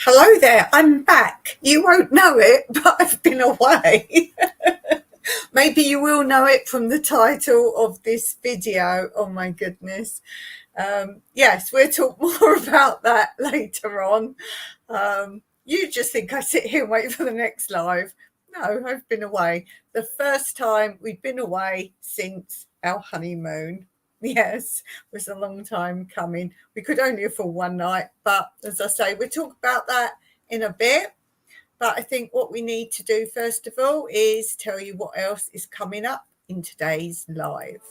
Hello there, I'm back. You won't know it, but I've been away. Maybe you will know it from the title of this video. Oh my goodness. Yes, we'll talk more about that later on. You just think I sit here and wait for the next live. No, I've been away. The first time we've been away since our honeymoon. Yes, it was a long time coming. We could only afford one night, but as I say, we'll talk about that in a bit. But I think what we need to do first of all is tell you what else is coming up in today's live.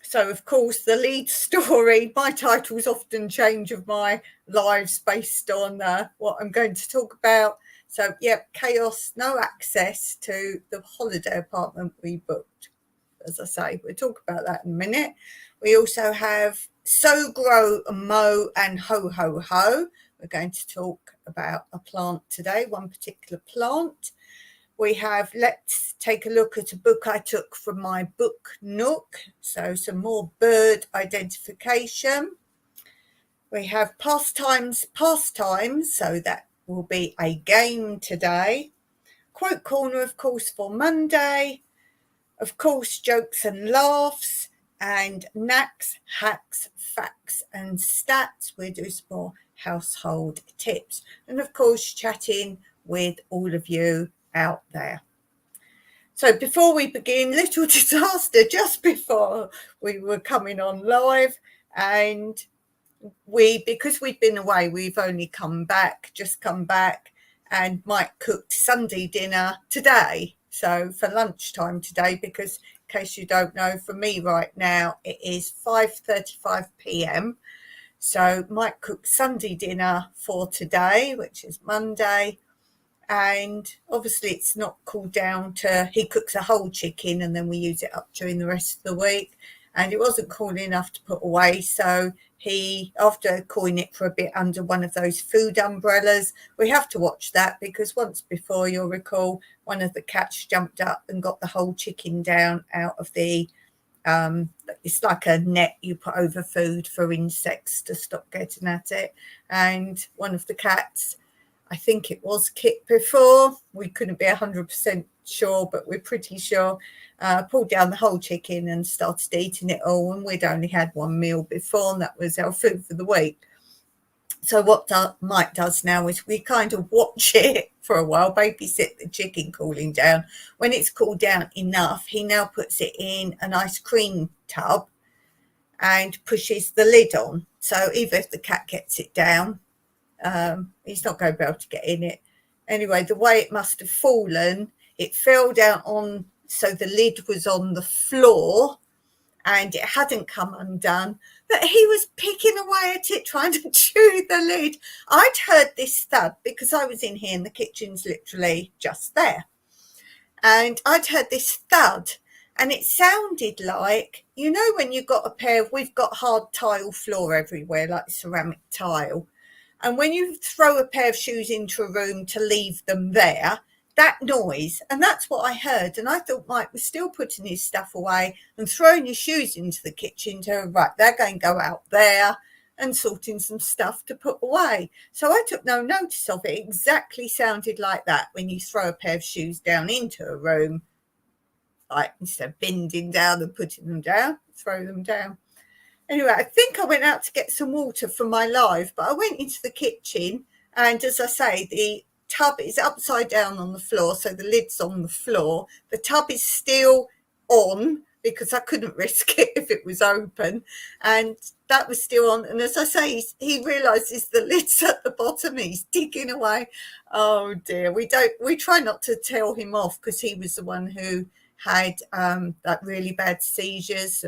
So, of course, the lead story, my titles often change of my lives based on what I'm going to talk about. So, yep, chaos, no access to the holiday apartment we booked. As I say, we'll talk about that in a minute. We also have Sow, Grow, Mow and Ho, Ho, Ho. We're going to talk about a plant today, one particular plant. We have Let's Take a Look at a Book I Took from my book nook. So some more bird identification. We have pastimes. So that will be a game today. Quote corner, of course, for Monday. Of course, jokes and laughs. And knacks, hacks, facts and stats. We'll do some more household tips. And of course, chatting with all of you out there. So before we begin, little disaster just before we were coming on live, and because we've been away, we've only come back, and Mike cooked Sunday dinner today, so for lunchtime today, because in case you don't know, for me right now it is 5:35 p.m. So Mike cooked Sunday dinner for today, which is Monday. And obviously it's not cooled down he cooks a whole chicken and then we use it up during the rest of the week. And it wasn't cool enough to put away. So after cooling it for a bit under one of those food umbrellas, we have to watch that because once before, you'll recall, one of the cats jumped up and got the whole chicken down out of it's like a net you put over food for insects to stop getting at it. And one of the cats, I think it was Kit before, we couldn't be 100% sure, but we're pretty sure, pulled down the whole chicken and started eating it all. And we'd only had one meal before, and that was our food for the week. So what Mike does now is we kind of watch it for a while, babysit the chicken cooling down. When it's cooled down enough, he now puts it in an ice cream tub and pushes the lid on. So even if the cat gets it down, he's not going to be able to get in it. Anyway, the way it must have fallen, it fell down on, so the lid was on the floor and it hadn't come undone, but he was picking away at it, trying to chew the lid. I'd heard this thud because I was in here and the kitchen's literally just there. And I'd heard this thud and it sounded like, you know, when you've got we've got hard tile floor everywhere, like ceramic tile. And when you throw a pair of shoes into a room to leave them there, that noise, and that's what I heard. And I thought Mike was still putting his stuff away and throwing his shoes into the kitchen right, they're going to go out there, and sorting some stuff to put away. So I took no notice of it. It exactly sounded like that when you throw a pair of shoes down into a room, like instead of bending down and putting them down, throw them down. Anyway, I think I went out to get some water for my live, but I went into the kitchen and, as I say, the tub is upside down on the floor, so the lid's on the floor. The tub is still on because I couldn't risk it if it was open, and that was still on. And as I say, he realises the lid's at the bottom. He's digging away. Oh dear, we try not to tell him off because he was the one who had that really bad seizures.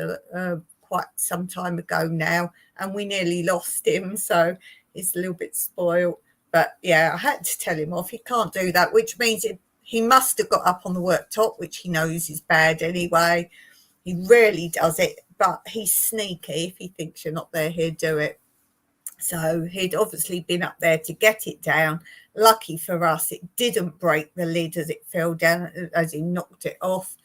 Quite some time ago now, and we nearly lost him, so he's a little bit spoiled. But yeah, I had to tell him off. He can't do that, which means he must have got up on the worktop, which he knows is bad anyway. He rarely does it, but he's sneaky. If he thinks you're not there, he'll do it. So he'd obviously been up there to get it down. Lucky for us, it didn't break the lid as it fell down, as he knocked it off.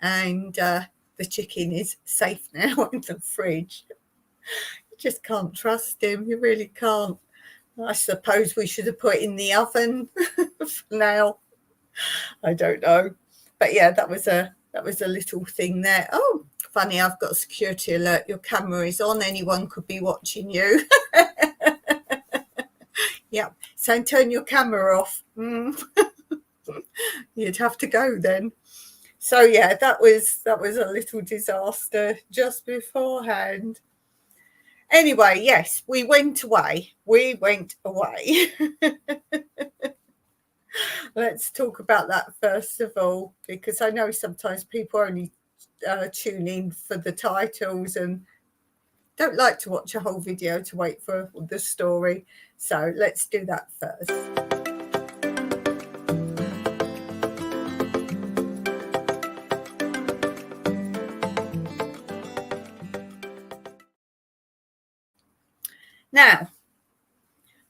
And the chicken is safe now in the fridge. You just can't trust him. You really can't. I suppose we should have put it in the oven for now. I don't know. But yeah, that was a little thing there. Oh, funny, I've got a security alert. Your camera is on. Anyone could be watching you. Yeah. So turn your camera off. You'd have to go then. So yeah, that was a little disaster just beforehand. Anyway, yes, we went away. Let's talk about that first of all, because I know sometimes people only tune in for the titles and don't like to watch a whole video to wait for the story. So let's do that first. Now,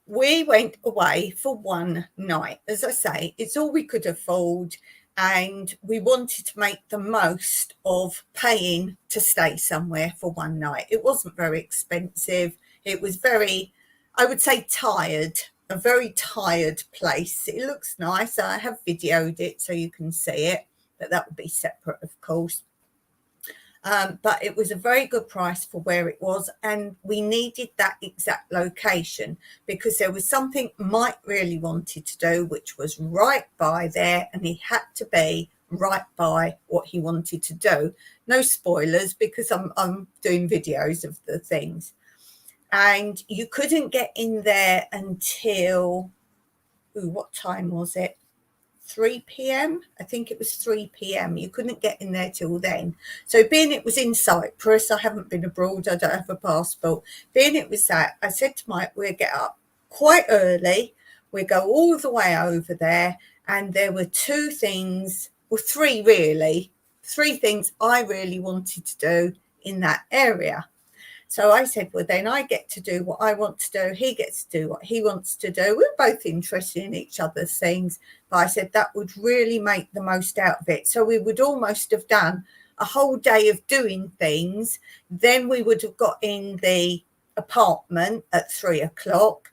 we went away for one night. As I say, it's all we could afford, and we wanted to make the most of paying to stay somewhere for one night. It wasn't very expensive. It was very, I would say, tired, a very tired place. It looks nice. I have videoed it so you can see it, but that would be separate, of course. But it was a very good price for where it was, and we needed that exact location because there was something Mike really wanted to do, which was right by there, and he had to be right by what he wanted to do. No spoilers because I'm doing videos of the things, and you couldn't get in there until what time was it? 3 p.m. I think it was 3 p.m. You couldn't get in there till then. So being it was in Cyprus, I haven't been abroad, I don't have a passport. Being it was that, I said to Mike, we'll get up quite early. We go all the way over there. And there were three things I really wanted to do in that area. So I said, well, then I get to do what I want to do. He gets to do what he wants to do. We're both interested in each other's things. But I said that would really make the most out of it. So we would almost have done a whole day of doing things. Then we would have got in the apartment at 3 o'clock.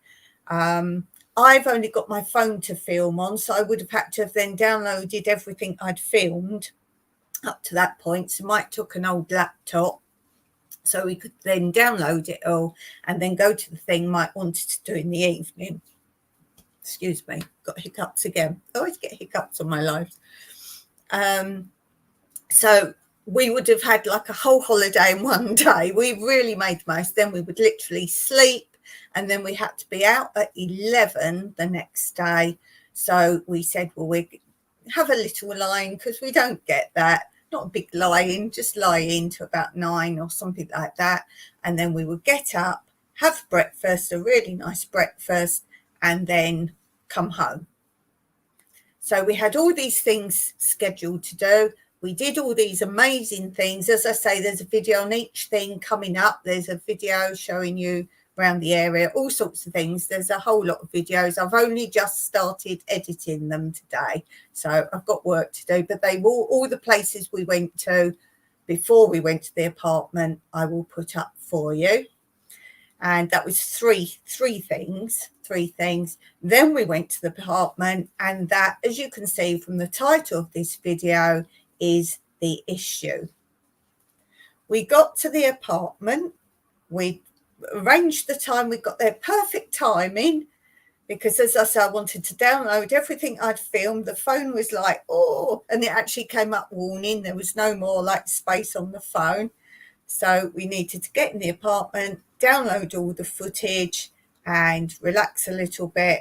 I've only got my phone to film on, so I would have had to have then downloaded everything I'd filmed up to that point. So Mike took an old laptop, so we could then download it all and then go to the thing Mike wanted to do in the evening. Excuse me, got hiccups again. I always get hiccups on my life. So we would have had like a whole holiday in one day. We really made the most. Then we would literally sleep, and then we had to be out at 11 the next day. So we said, well, we have a little lie-in because we don't get that. Not a big lie-in, just lie in to about 9 or something like that. And then we would get up, have breakfast, a really nice breakfast, and then come home. So we had all these things scheduled to do. We did all these amazing things. As I say, there's a video on each thing coming up. There's a video showing you around the area, all sorts of things. There's a whole lot of videos. I've only just started editing them today, so I've got work to do. But they will, all the places we went to before we went to the apartment, I will put up for you. And that was three things. Then we went to the apartment, and that, as you can see from the title of this video, is the issue. We got to the apartment. We arranged the time. We got there perfect timing because, as I said, I wanted to download everything I'd filmed. The phone was like, oh, and it actually came up warning. There was no more like space on the phone. So we needed to get in the apartment, download all the footage and relax a little bit.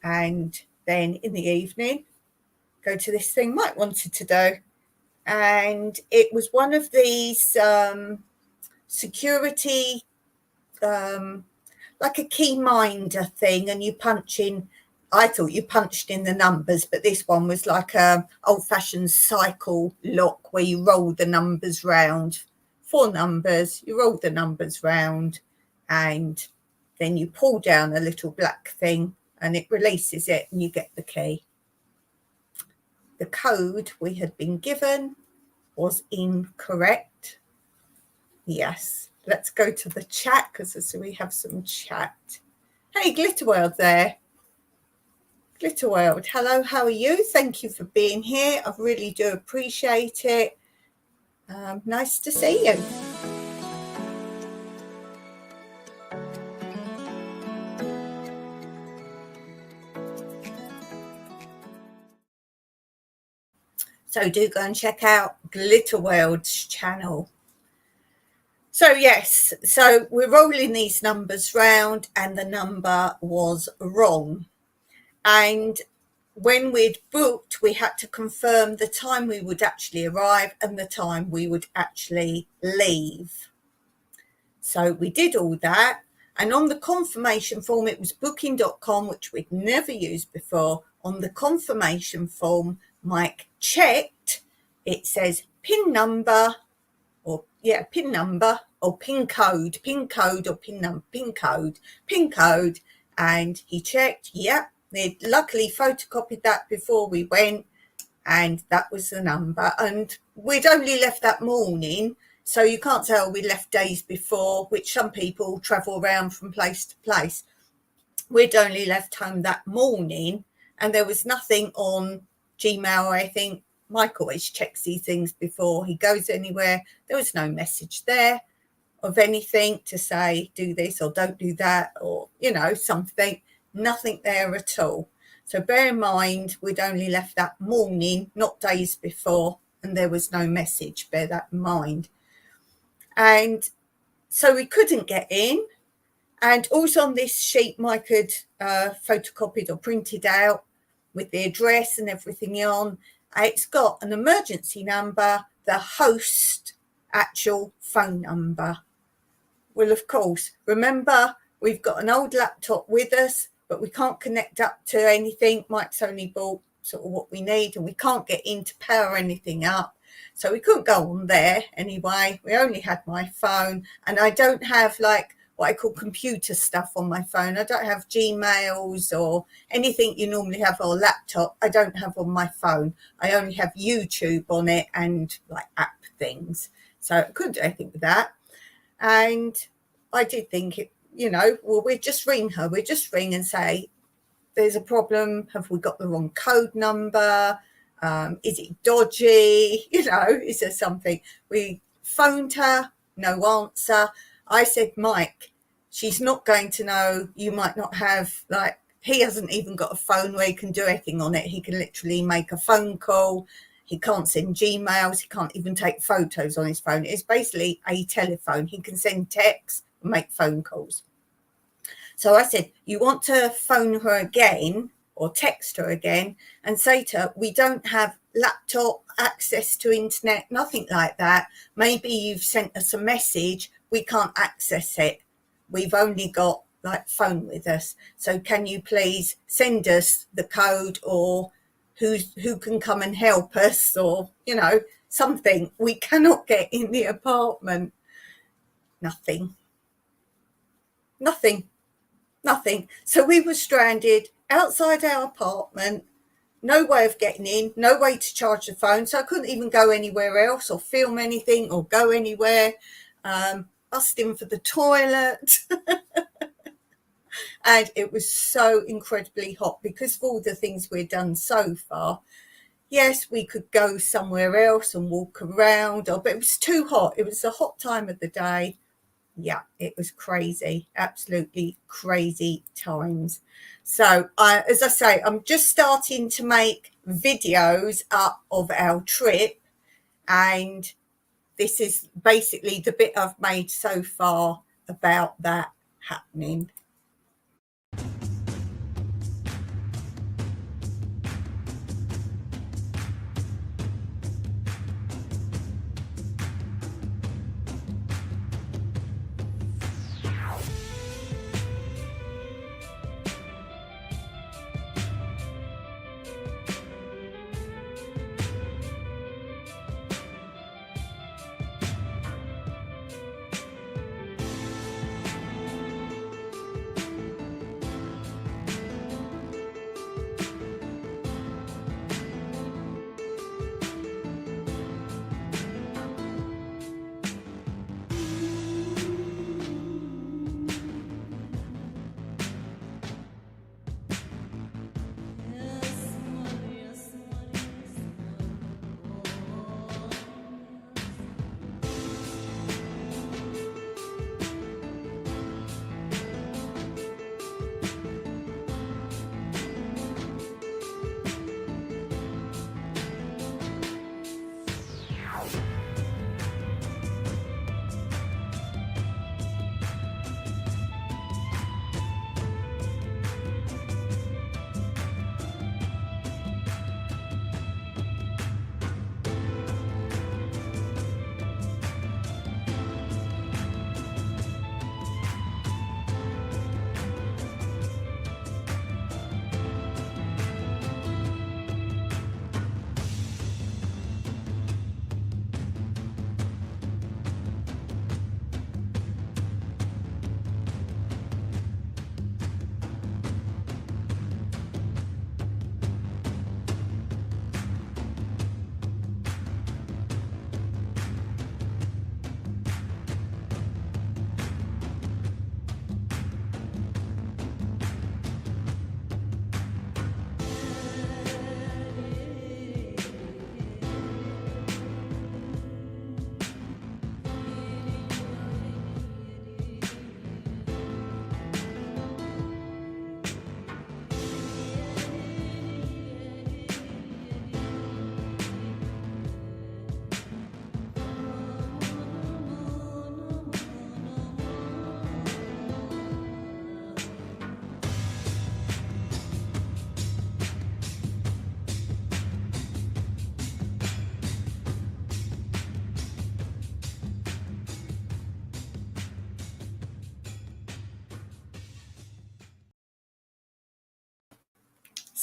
And then in the evening, go to this thing Mike wanted to do. And it was one of these security, like a key minder thing, and you punch in. I thought you punched in the numbers, but this one was like a old-fashioned cycle lock where you roll the numbers round. 4 numbers, you roll the numbers round, and then you pull down a little black thing and it releases it and you get the key. The code we had been given was incorrect. Yes, let's go to the chat because we have some chat. Hey, Glitterworld there. Glitterworld, hello, how are you? Thank you for being here. I really do appreciate it. Nice to see you. So do go and check out Glitterworld's channel. So yes, so we're rolling these numbers round and the number was wrong. And when we'd booked, we had to confirm the time we would actually arrive and the time we would actually leave. So we did all that. And on the confirmation form, it was booking.com, which we'd never used before. On the confirmation form, Mike checked, it says PIN number, or PIN number, or PIN code, PIN code. And he checked, they'd luckily photocopied that before we went, and that was the number. And we'd only left that morning, so you can't say, we left days before, which some people travel around from place to place. We'd only left home that morning, and there was nothing on Gmail or anything. Mike always checks these things before he goes anywhere. There was no message there of anything to say, do this or don't do that, or, something. Nothing there at all. So bear in mind, we'd only left that morning, not days before, and there was no message. Bear that in mind. And so we couldn't get in. And also on this sheet, Mike had photocopied or printed out with the address and everything on. It's got an emergency number, the host actual phone number. Well, of course, remember, we've got an old laptop with us, but we can't connect up to anything. Mike's only bought sort of what we need, and we can't get in to power anything up. So we couldn't go on there anyway. We only had my phone, and I don't have like what I call computer stuff on my phone. I don't have Gmails or anything you normally have on a laptop. I don't have on my phone. I only have YouTube on it and like app things. So I couldn't do anything with that. And I did think it, we'd just ring her. We'd just ring and say, there's a problem. Have we got the wrong code number? Is it dodgy? Is there something? We phoned her, no answer. I said, Mike, she's not going to know. You might not have, he hasn't even got a phone where he can do anything on it. He can literally make a phone call. He can't send Gmails. He can't even take photos on his phone. It's basically a telephone. He can send texts and make phone calls. So I said, you want to phone her again or text her again and say to her, we don't have laptop access to internet, nothing like that. Maybe you've sent us a message. We can't access it. We've only got phone with us. So can you please send us the code, or who can come and help us, or, something. We cannot get in the apartment. Nothing. So we were stranded outside our apartment, no way of getting in, no way to charge the phone. So I couldn't even go anywhere else or film anything or go anywhere. Asked him for the toilet. And it was so incredibly hot because of all the things we'd done so far. Yes, we could go somewhere else and walk around, but it was too hot. It was a hot time of the day. Yeah, it was crazy, absolutely crazy times. So as I say, I'm just starting to make videos up of our trip, and this is basically the bit I've made so far about that happening.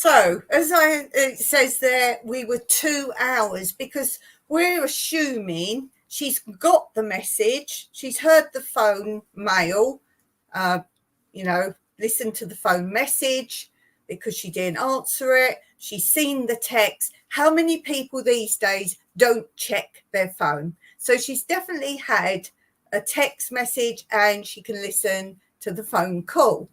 So, as it says there, we were 2 hours because we're assuming she's got the message, she's heard the phone mail, listened to the phone message because she didn't answer it. She's seen the text. How many people these days don't check their phone? So she's definitely had a text message and she can listen to the phone call.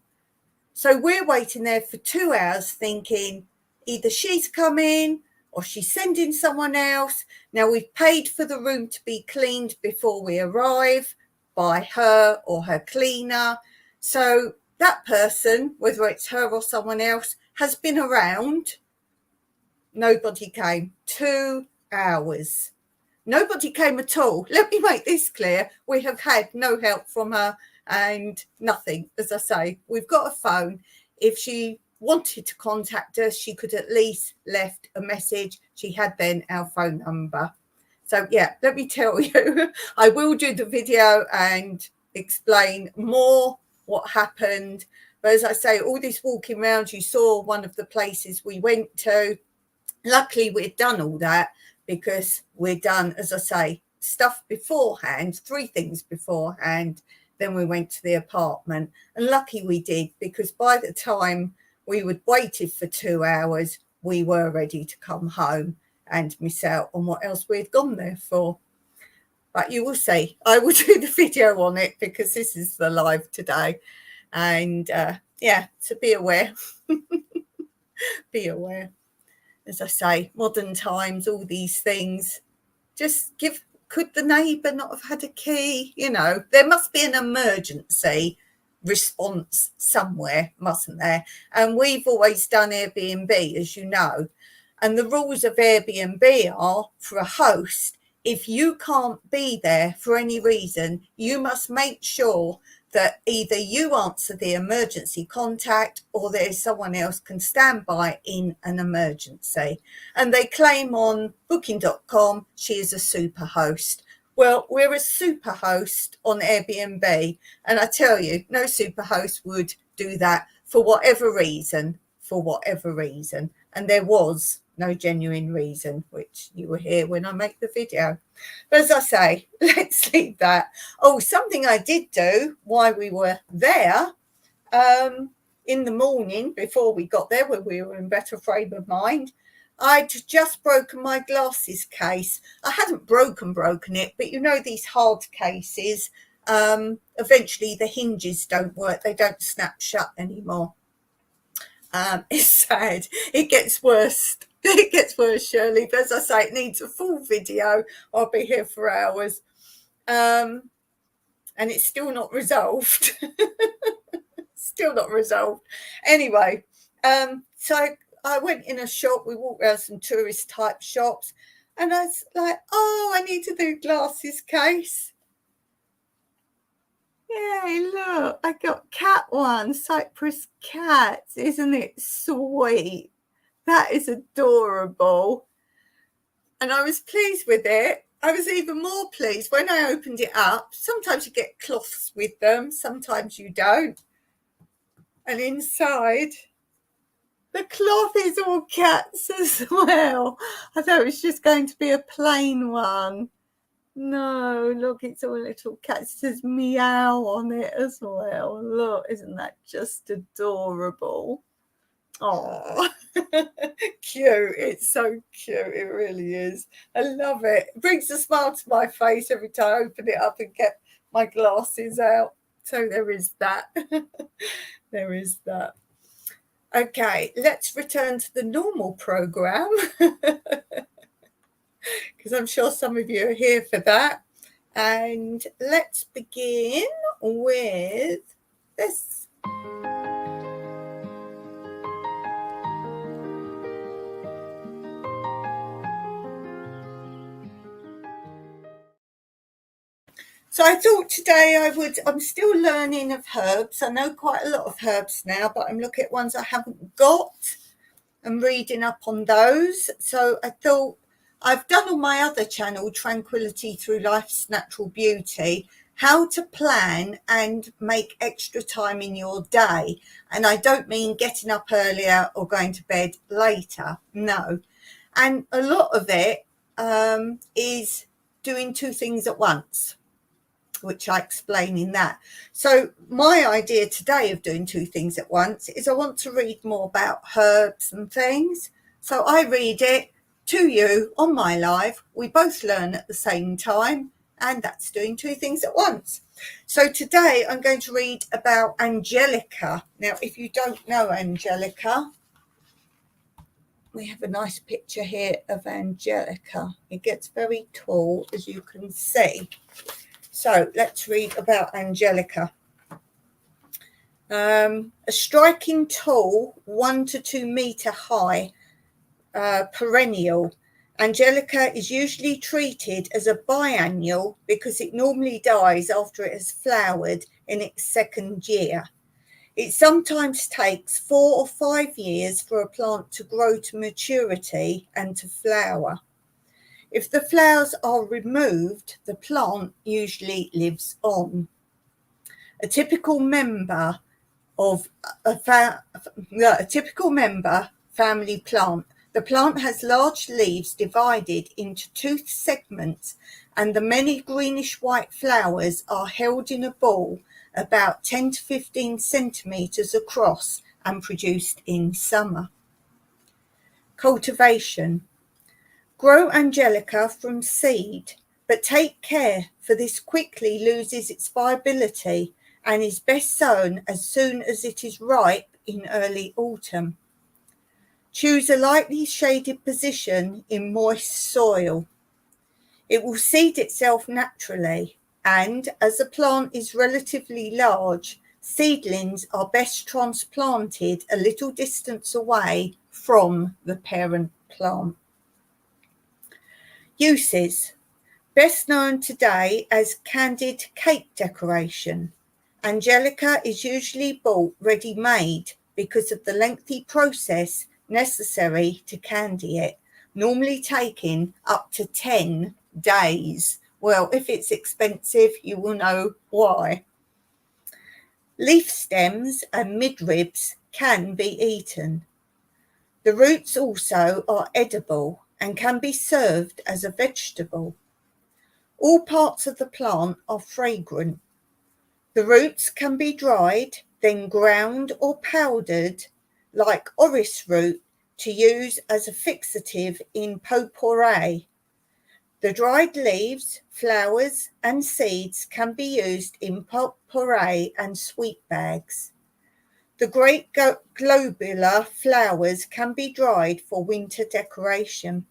So we're waiting there for 2 hours thinking either she's coming or she's sending someone else. Now, we've paid for the room to be cleaned before we arrive by her or her cleaner. So that person, whether it's her or someone else, has been around. Nobody came. 2 hours. Nobody came at all. Let me make this clear. We have had no help from her and nothing. As I say, we've got a phone. If she wanted to contact us, she could at least left a message. She had then our phone number. So yeah, let me tell you, I will do the video and explain more what happened. But as I say, all this walking around, you saw one of the places we went to. Luckily, we'd done all that because we'd done, as I say, stuff beforehand, 3 things beforehand. Then we went to the apartment. And lucky we did, because by the time we would waited for 2 hours, we were ready to come home and miss out on what else we'd gone there for. But you will see, I will do the video on it because this is the live today. And so be aware. Be aware. As I say, modern times, all these things, could the neighbour not have had a key? There must be an emergency response somewhere, mustn't there? And we've always done Airbnb, as you know. And the rules of Airbnb are, for a host, if you can't be there for any reason, you must make sure that either you answer the emergency contact or there's someone else can stand by in an emergency. And they claim on booking.com she is a super host. Well, we're a super host on Airbnb, and I tell you, no super host would do that for whatever reason. And there was no genuine reason, which you will hear when I make the video. But as I say, let's leave that. Oh, something I did do while we were there, in the morning before we got there, when we were in better frame of mind, I'd just broken my glasses case. I hadn't broken it, but these hard cases, eventually the hinges don't work. They don't snap shut anymore. It's sad. It gets worse. It gets worse, Shirley. But as I say, it needs a full video. I'll be here for hours. And it's still not resolved. Still not resolved. Anyway, so I went in a shop. We walked around some tourist type shops. And I was like, I need to do glasses case. Yay, look, I got cat one, Cypress cats. Isn't it sweet? That is adorable. And I was pleased with it. I was even more pleased when I opened it up. Sometimes you get cloths with them, sometimes you don't. And inside, the cloth is all cats as well. I thought it was just going to be a plain one. No, look, it's all little cats. It says meow on it as well. Look, isn't that just adorable? Oh, cute. It's so cute. It really is. I love it. It brings a smile to my face every time I open it up and get my glasses out. So there is that. There is that. Okay, let's return to the normal program. Because I'm sure some of you are here for that. And let's begin with this. So I thought today I'm still learning of herbs. I know quite a lot of herbs now, but I'm looking at ones I haven't got and reading up on those. So I thought, I've done on my other channel, Tranquility Through Life's Natural Beauty, how to plan and make extra time in your day. And I don't mean getting up earlier or going to bed later, no. And a lot of it is doing two things at once, which I explain in that. So my idea today of doing two things at once is I want to read more about herbs and things. So I read it to you on my live. We both learn at the same time, and that's doing two things at once. So today I'm going to read about Angelica. Now, if you don't know Angelica, we have a nice picture here of Angelica. It gets very tall, as you can see. So let's read about Angelica. A striking tall, 1 to 2 meter high, perennial. Angelica is usually treated as a biennial because it normally dies after it has flowered in its second year. It sometimes takes 4 or 5 years for a plant to grow to maturity and to flower. If the flowers are removed, the plant usually lives on. A typical member family plant. The plant has large leaves divided into toothed segments, and the many greenish-white flowers are held in a ball about 10 to 15 centimeters across and produced in summer. Cultivation. Grow Angelica from seed, but take care, for this quickly loses its viability and is best sown as soon as it is ripe in early autumn. Choose a lightly shaded position in moist soil. It will seed itself naturally, and as the plant is relatively large, seedlings are best transplanted a little distance away from the parent plant. Uses. Best known today as candied cake decoration. Angelica is usually bought ready-made because of the lengthy process necessary to candy it, normally taking up to 10 days. Well, if it's expensive, you will know why. Leaf stems and midribs can be eaten. The roots also are edible and can be served as a vegetable. All parts of the plant are fragrant. The roots can be dried, then ground or powdered, like orris root, to use as a fixative in potpourri. The dried leaves, flowers, and seeds can be used in potpourri and sweet bags. The great globular flowers can be dried for winter decoration.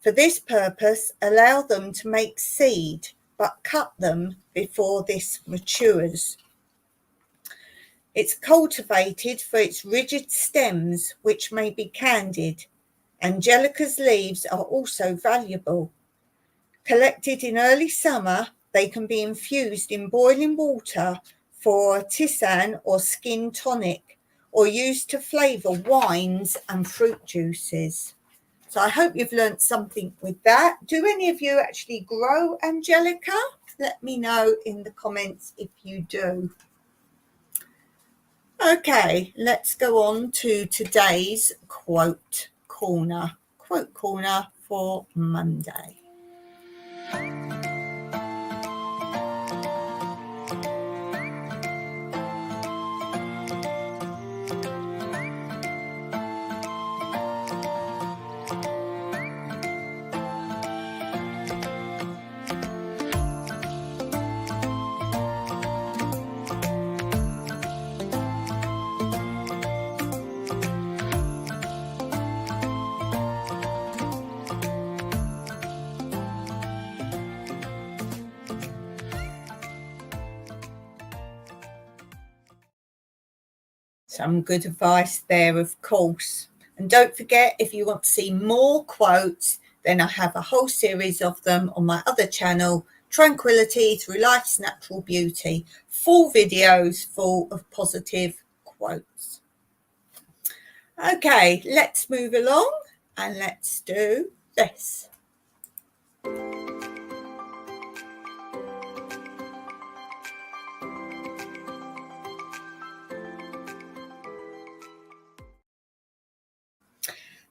For this purpose, allow them to make seed, but cut them before this matures. It's cultivated for its rigid stems, which may be candied. Angelica's leaves are also valuable. Collected in early summer, they can be infused in boiling water for tisane or skin tonic, or used to flavour wines and fruit juices. So I hope you've learned something with that. Do any of you actually grow Angelica? Let me know in the comments if you do. Okay, let's go on to today's quote corner. Quote corner for Monday. Some good advice there, of course. And don't forget, if you want to see more quotes, then I have a whole series of them on my other channel, Tranquility Through Life's Natural Beauty. Full videos full of positive quotes. Okay, let's move along and let's do this.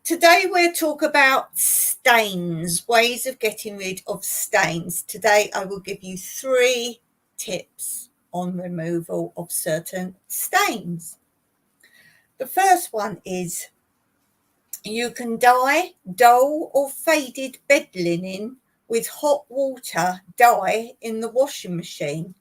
Today we'll talk about stains, ways of getting rid of stains. Today I will give you 3 tips on removal of certain stains. The first one is you can dye dull or faded bed linen with hot water dye in the washing machine.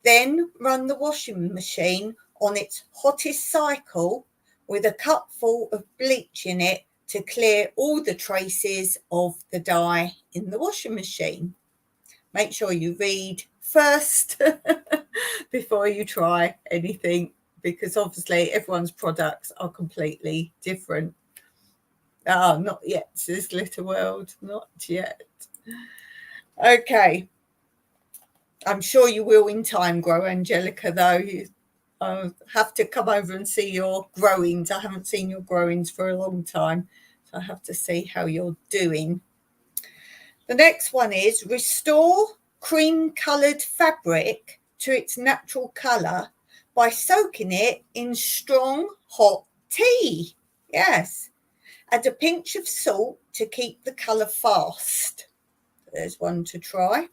Then run the washing machine on its hottest cycle with a cupful of bleach in it to clear all the traces of the dye in the washing machine. Make sure you read first before you try anything, because obviously everyone's products are completely different. Not yet, says Little World, not yet. Okay. I'm sure you will in time grow, Angelica, though. I'll have to come over and see your growings. I haven't seen your growings for a long time, so I have to see how you're doing. The next one is restore cream-coloured fabric to its natural colour by soaking it in strong hot tea. Yes. Add a pinch of salt to keep the colour fast. There's one to try.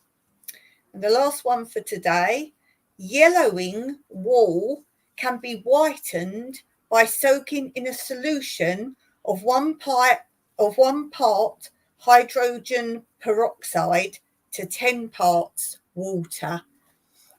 And the last one for today, yellowing wool can be whitened by soaking in a solution of one part hydrogen peroxide to 10 parts water.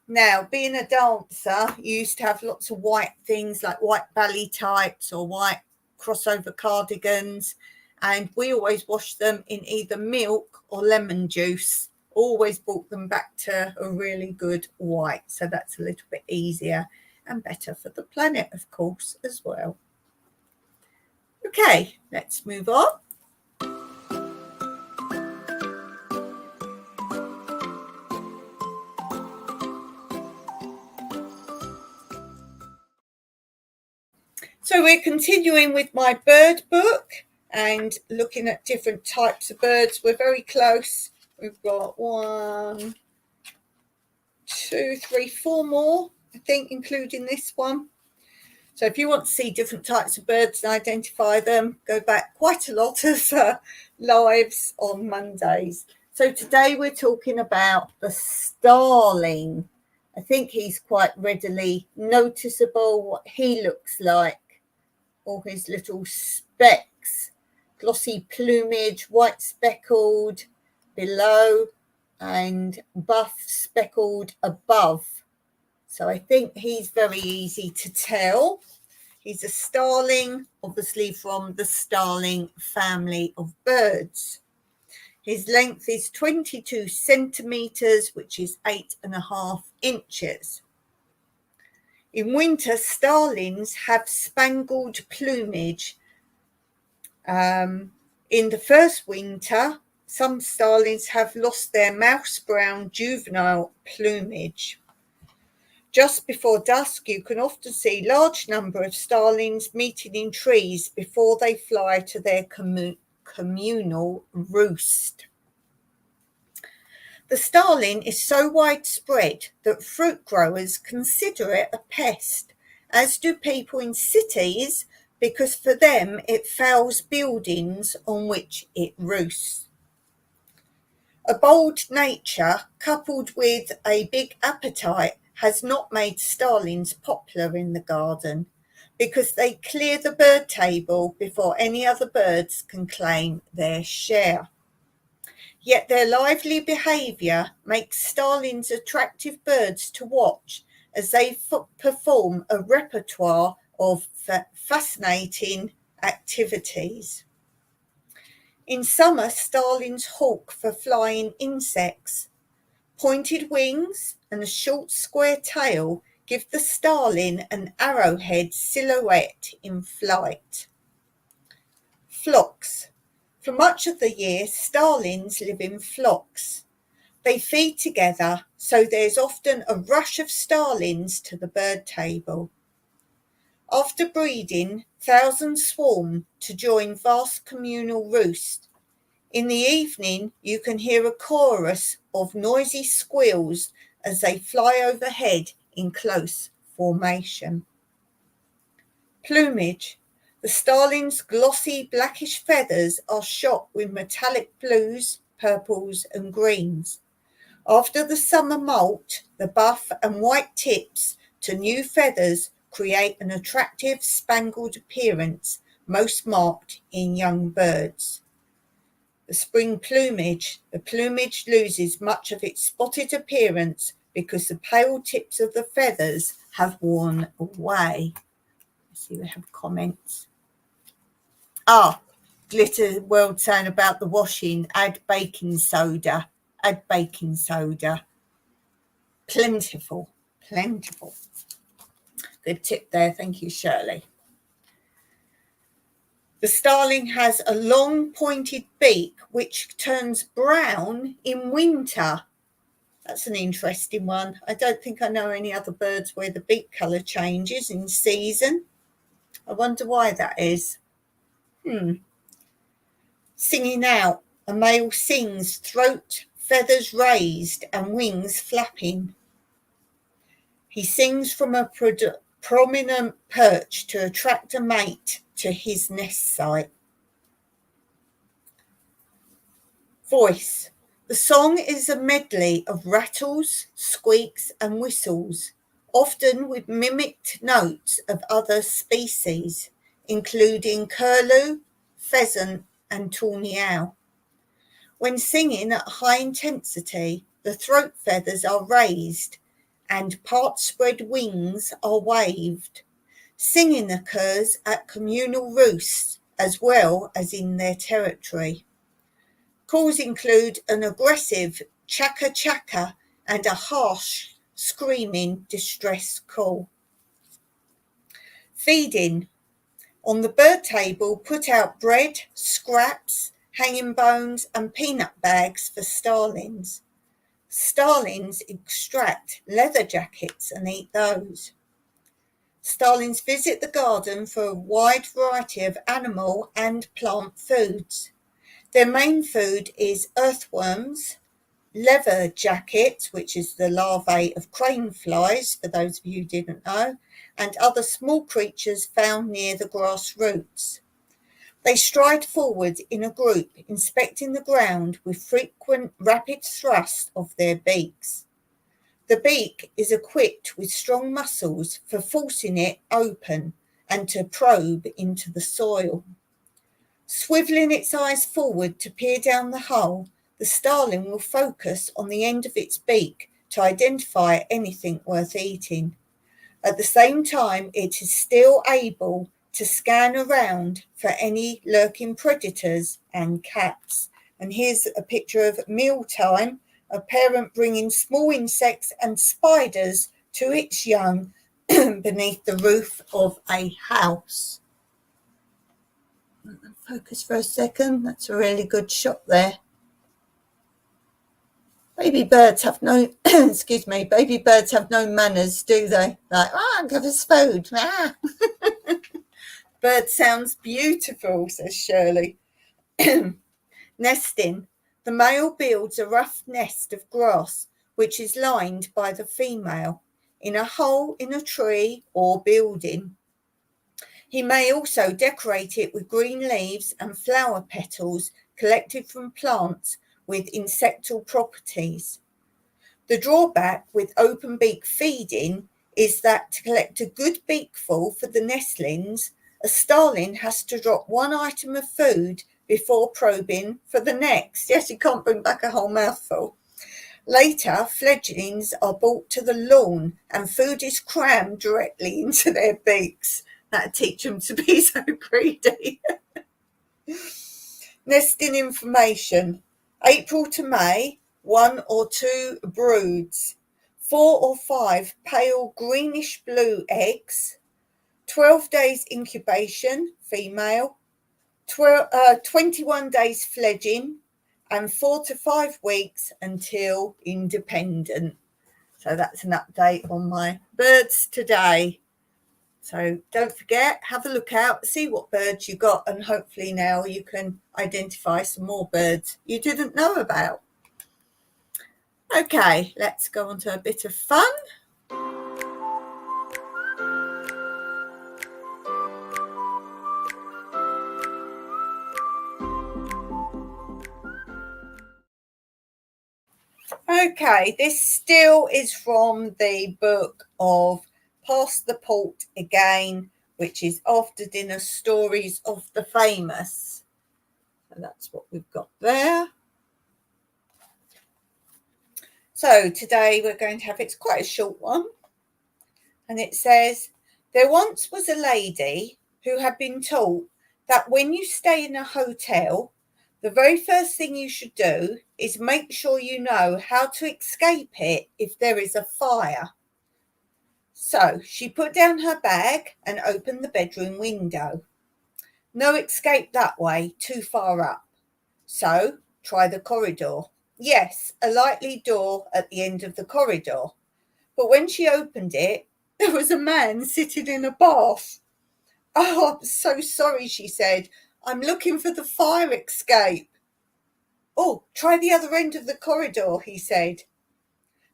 Now, being a dancer, you used to have lots of white things like white ballet tights or white crossover cardigans, and we always washed them in either milk or lemon juice. Always brought them back to a really good white, so that's a little bit easier and better for the planet, of course, as well. Okay, let's move on. So we're continuing with my bird book and looking at different types of birds. We're very close. We've got 1, 2, 3, 4 more, I think, including this one. So if you want to see different types of birds and identify them, go back quite a lot of lives on Mondays. So today we're talking about the starling. I think he's quite readily noticeable what he looks like. All his little specks, glossy plumage, white speckled below and buff speckled above. So I think he's very easy to tell. He's a starling, obviously from the starling family of birds. His length is 22 centimetres, which is 8.5 inches. In winter, starlings have spangled plumage. In the first winter, some starlings have lost their mouse brown juvenile plumage. Just before dusk, you can often see a large number of starlings meeting in trees before they fly to their communal roost. The starling is so widespread that fruit growers consider it a pest, as do people in cities, because for them it fouls buildings on which it roosts. A bold nature coupled with a big appetite has not made starlings popular in the garden, because they clear the bird table before any other birds can claim their share. Yet their lively behaviour makes starlings attractive birds to watch as they perform a repertoire of fascinating activities. In summer, starlings hawk for flying insects. Pointed wings and a short square tail give the starling an arrowhead silhouette in flight. Flocks. For much of the year, starlings live in flocks. They feed together, so there's often a rush of starlings to the bird table. After breeding, thousands swarm to join vast communal roost. In the evening, you can hear a chorus of noisy squeals as they fly overhead in close formation. Plumage. The starling's glossy blackish feathers are shot with metallic blues, purples and greens. After the summer molt, the buff and white tips to new feathers create an attractive spangled appearance, most marked in young birds. The spring plumage. The plumage loses much of its spotted appearance because the pale tips of the feathers have worn away. Let's see, we have comments. Glitter World saying about the washing, add baking soda. Add baking soda. Plentiful. Good tip there. Thank you, Shirley. The starling has a long pointed beak which turns brown in winter. That's an interesting one. I don't think I know any other birds where the beak colour changes in season. I wonder why that is. Singing out. A male sings, throat, feathers raised and wings flapping. He sings from a prominent perch to attract a mate to his nest site. Voice. The song is a medley of rattles, squeaks and whistles, often with mimicked notes of other species, including curlew, pheasant and tawny owl. When singing at high intensity, the throat feathers are raised and part-spread wings are waved. Singing occurs at communal roosts as well as in their territory. Calls include an aggressive chaka-chaka and a harsh, screaming distress call. Feeding. On the bird table, put out bread, scraps, hanging bones and peanut bags for starlings. Starlings extract leather jackets and eat those. Starlings visit the garden for a wide variety of animal and plant foods. Their main food is earthworms, leather jackets, which is the larvae of crane flies, for those of you who didn't know, and other small creatures found near the grass roots. They stride forward in a group, inspecting the ground with frequent rapid thrusts of their beaks. The beak is equipped with strong muscles for forcing it open and to probe into the soil. Swiveling its eyes forward to peer down the hole, the starling will focus on the end of its beak to identify anything worth eating. At the same time, it is still able to scan around for any lurking predators and cats. And here's a picture of mealtime, a parent bringing small insects and spiders to its young beneath the roof of a house. Focus for a second. That's a really good shot there. Baby birds have no, baby birds have no manners, do they? Like, give us food. Bird sounds beautiful, says Shirley. Nesting. The male builds a rough nest of grass, which is lined by the female, in a hole in a tree or building. He may also decorate it with green leaves and flower petals collected from plants with insectal properties. The drawback with open beak feeding is that to collect a good beakful for the nestlings, a starling has to drop one item of food before probing for the next. Yes, you can't bring back a whole mouthful. Later, fledglings are brought to the lawn and food is crammed directly into their beaks. That'll teach them to be so greedy. Nesting information. April to May, 1 or 2 broods. 4 or 5 pale greenish blue eggs. 12 days incubation, female. 21 days fledging. And 4 to 5 weeks until independent. So that's an update on my birds today. So don't forget, have a look out, see what birds you got, and hopefully now you can identify some more birds you didn't know about. Okay, let's go on to a bit of fun. Okay, this still is from the book of Pass the Port Again, which is After Dinner Stories of the Famous. And that's what we've got there. So today we're going to have, it's quite a short one. And it says, there once was a lady who had been taught that when you stay in a hotel, the very first thing you should do is make sure you know how to escape it if there is a fire. So she put down her bag and opened the bedroom window. No escape that way, too far up. So try the corridor. Yes, a likely door at the end of the corridor. But when she opened it, there was a man sitting in a bath. Oh, I'm so sorry, she said. I'm looking for the fire escape. Oh, try the other end of the corridor, he said.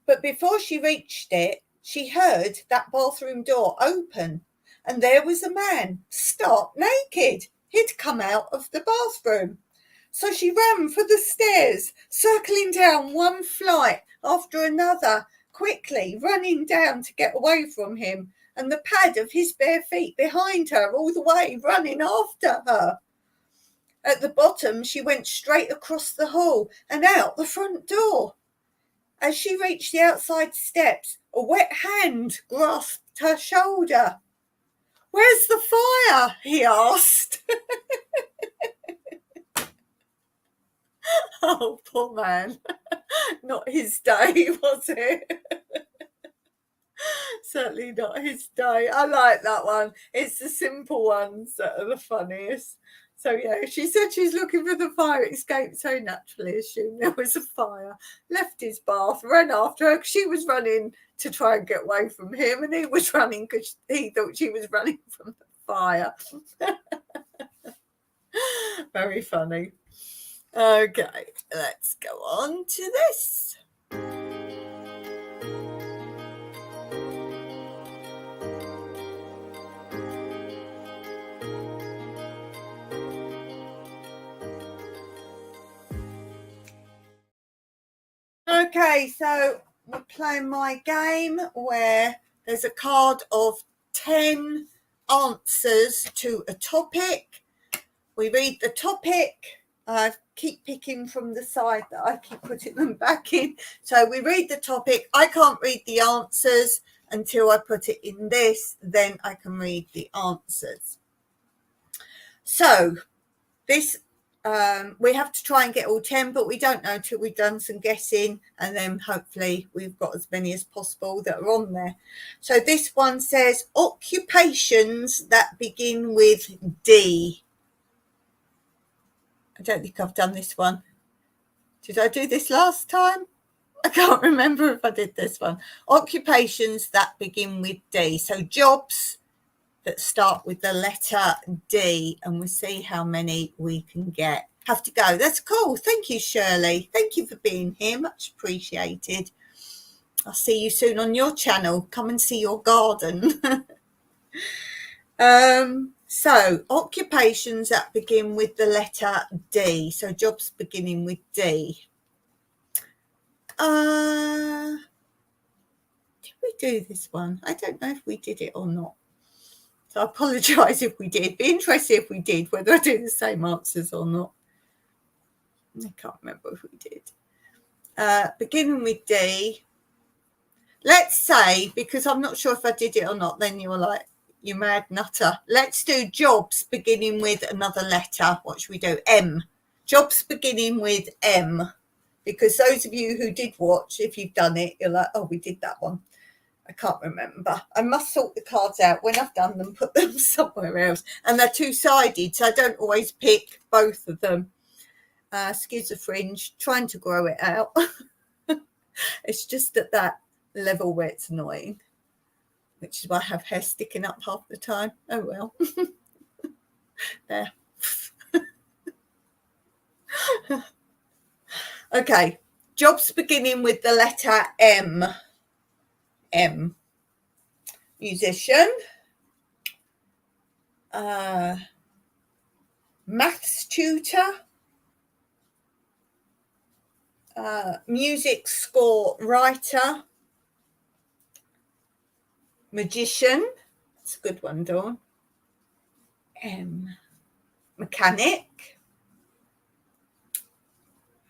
But before she reached it, she heard that bathroom door open, and there was a man, stark naked. He'd come out of the bathroom. So she ran for the stairs, circling down one flight after another, quickly running down to get away from him, and the pad of his bare feet behind her all the way, running after her. At the bottom, she went straight across the hall and out the front door. As she reached the outside steps, a wet hand grasped her shoulder. "Where's the fire?" he asked. Oh, poor man. Not his day, was it? Certainly not his day. I like that one. It's the simple ones that are the funniest. So, yeah, she said she's looking for the fire escape, so naturally assumed there was a fire. Left his bath, ran after her because she was running to try and get away from him, and he was running because he thought she was running from the fire. Very funny. Okay, let's go on to this. Okay, so we're playing my game where there's a card of 10 answers to a topic. We read the topic. I keep picking from the side that I keep putting them back in. So we read the topic. I can't read the answers until I put it in this. Then I can read the answers. So this we have to try and get all 10, but we don't know till we've done some guessing, and then hopefully we've got as many as possible that are on there. So this one says occupations that begin with D. I don't think I've done this one. Did I do this last time? I can't remember if I did this one. Occupations that begin with D. So jobs that start with the letter D, and we'll see how many we can get. Have to go. That's cool. Thank you, Shirley. Thank you for being here. Much appreciated. I'll see you soon on your channel. Come and see your garden. So occupations that begin with the letter D. So jobs beginning with D. Did we do this one? I don't know if we did it or not. So I apologise if we did. Be interested if we did, whether I do the same answers or not. I can't remember if we did. Beginning with D. Let's say, because I'm not sure if I did it or not, then you're like, you mad nutter. Let's do jobs beginning with another letter. What should we do? M. Jobs beginning with M. Because those of you who did watch, if you've done it, you're like, oh, we did that one. I can't remember. I must sort the cards out. When I've done them, put them somewhere else. And they're two-sided, so I don't always pick both of them. Schizophrenic, trying to grow it out. It's just at that level where it's annoying, which is why I have hair sticking up half the time. Oh, well. There. Okay. Jobs beginning with the letter M. M. Musician. Maths tutor. Music score writer. Magician. That's a good one, Dawn. M. Mechanic.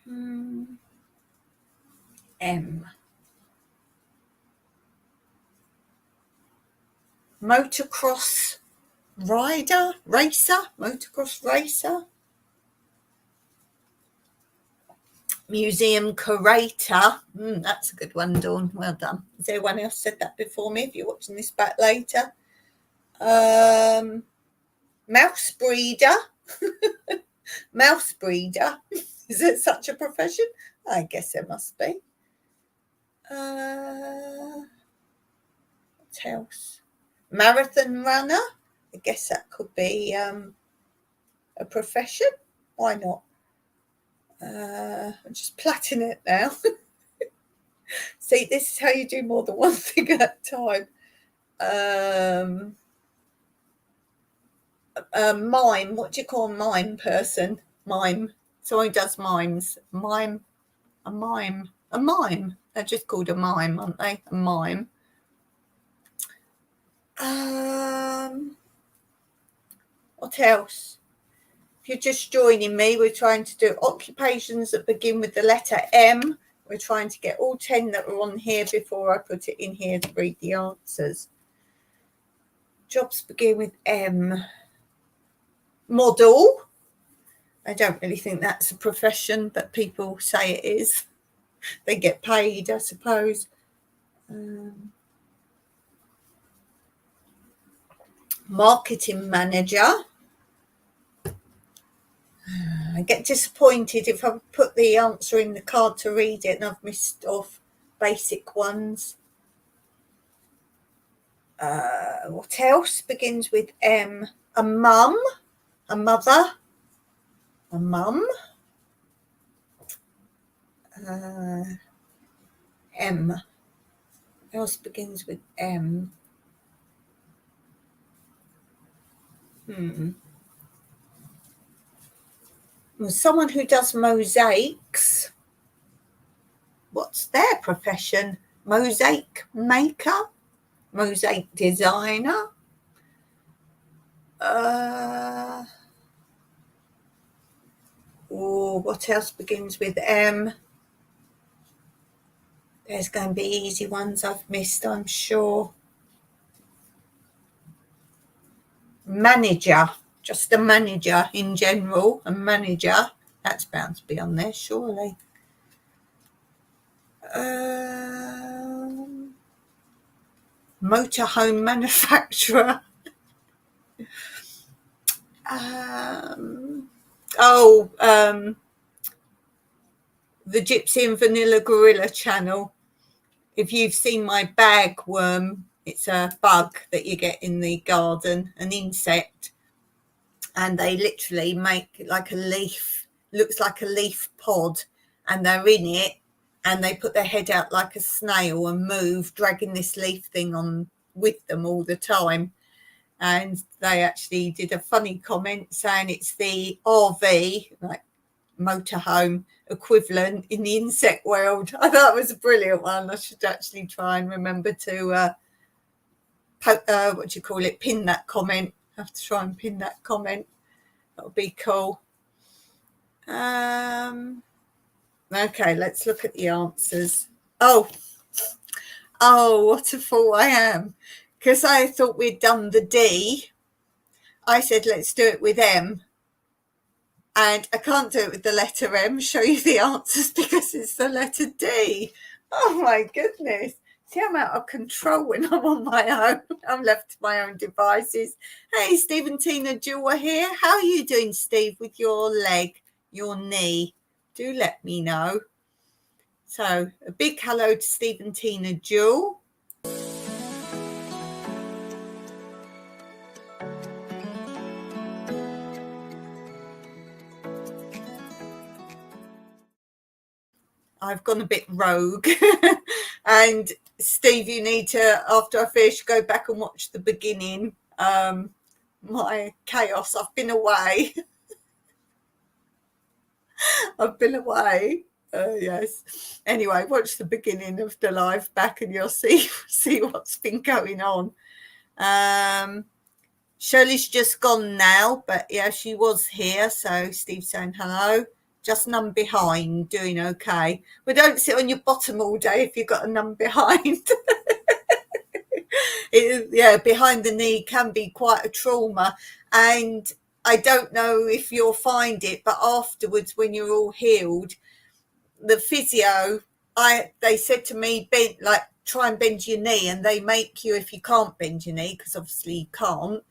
M. Motocross racer. Motocross racer. Museum curator. That's a good one, Dawn. Well done. Has anyone else said that before me? If you're watching this back later. Mouse breeder. Mouse breeder. Is it such a profession? I guess there must be. What else? Marathon runner. I guess that could be a profession. Why not? I'm just plaiting it now. See, this is how you do more than one thing at a time. Mime. What do you call a mime person? Mime. Someone who does mimes. Mime. A mime. A mime. They're just called a mime, aren't they? A mime. What else? If you're just joining me, we're trying to do occupations that begin with the letter M. We're trying to get all 10 that are on here before I put it in here to read the answers. Jobs begin with M. Model. I don't really think that's a profession, but people say it is. They get paid, I suppose. Marketing manager. I get disappointed if I put the answer in the card to read it and I've missed off basic ones. What else begins with M? A mum. A mother. A mum. M. What else begins with M? Someone who does mosaics. What's their profession? Mosaic maker? Mosaic designer? What else begins with M? There's going to be easy ones I've missed, I'm sure. Manager. Just a manager in general. A manager. That's bound to be on there, surely. Motorhome manufacturer. The Gypsy and Vanilla Gorilla channel. If you've seen my bagworm, it's a bug that you get in the garden, an insect, and they literally make like a leaf, looks like a leaf pod, and they're in it, and they put their head out like a snail and move, dragging this leaf thing on with them all the time. And they actually did a funny comment saying it's the RV, like motorhome equivalent in the insect world. I thought it was a brilliant one. I should actually try and remember to pin that comment. I have to try and pin that comment. That would be cool. Okay, let's look at the answers. Oh, what a fool I am. Because I thought we'd done the D. I said, let's do it with M. And I can't do it with the letter M, show you the answers because it's the letter D. Oh, my goodness. See, I'm out of control when I'm on my own. I'm left to my own devices. Hey, Steve and Tina Jewel are here. How are you doing, Steve, with your leg, your knee? Do let me know. So a big hello to Steve and Tina Jewel. I've gone a bit rogue. And Steve, you need to, after I finish, go back and watch the beginning. My chaos. I've been away. I've been away. Yes. Anyway, watch the beginning of the live back and you'll see what's been going on. Shirley's just gone now, but yeah, she was here. So Steve's saying hello. Just none behind, doing okay. Well, don't sit on your bottom all day if you've got a none behind. Behind the knee can be quite a trauma. And I don't know if you'll find it, but afterwards, when you're all healed, the physio, they said to me, try and bend your knee, and they make you, if you can't bend your knee, because obviously you can't